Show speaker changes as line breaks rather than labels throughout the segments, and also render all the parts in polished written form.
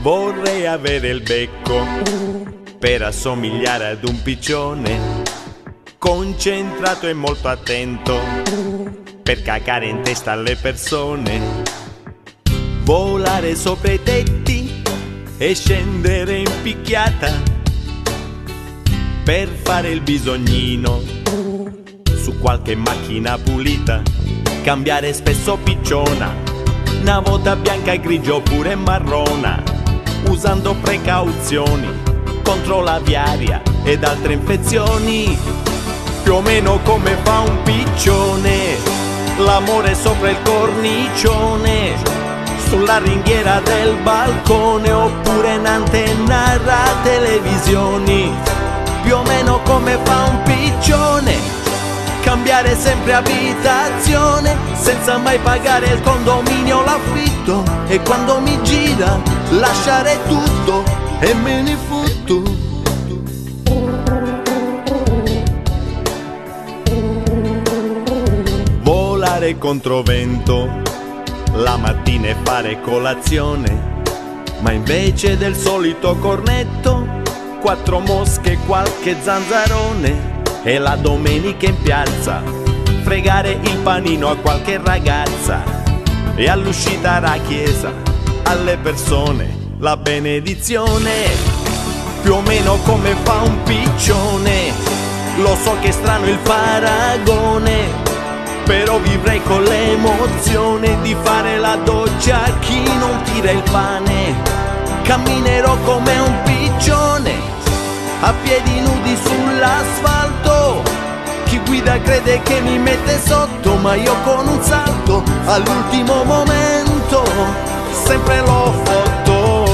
Vorrei avere il becco per assomigliare ad un piccione, concentrato e molto attento per cacare in testa alle persone, volare sopra i tetti e scendere in picchiata per fare il bisognino su qualche macchina pulita, cambiare spesso picciona, una volta bianca, grigia oppure marrona, usando precauzioni contro la viaria ed altre infezioni, più o meno come fa un piccione, l'amore sopra il cornicione, sulla ringhiera del balcone oppure in antenna a televisioni, più o meno come fa un piccione, cambiare sempre abitazione senza mai pagare il condominio, l'affitto, e quando mi gira lasciare tutto e me ne fotto. Volare contro vento la mattina e fare colazione, ma invece del solito cornetto 4 mosche e qualche zanzarone, e la domenica in piazza fregare il panino a qualche ragazza, e all'uscita alla chiesa alle persone la benedizione, più o meno come fa un piccione. Lo so che è strano il paragone, però vivrei con l'emozione di fare la doccia a chi non tira il pane, camminerò come un piccione a piedi nudi sull'asfalto, chi guida crede che mi mette sotto, ma io con un salto all'ultimo momento sempre l'ho fatto.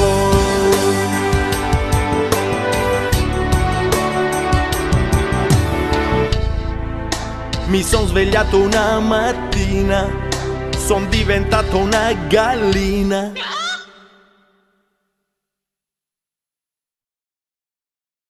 Mi son svegliato una mattina, son diventato una gallina.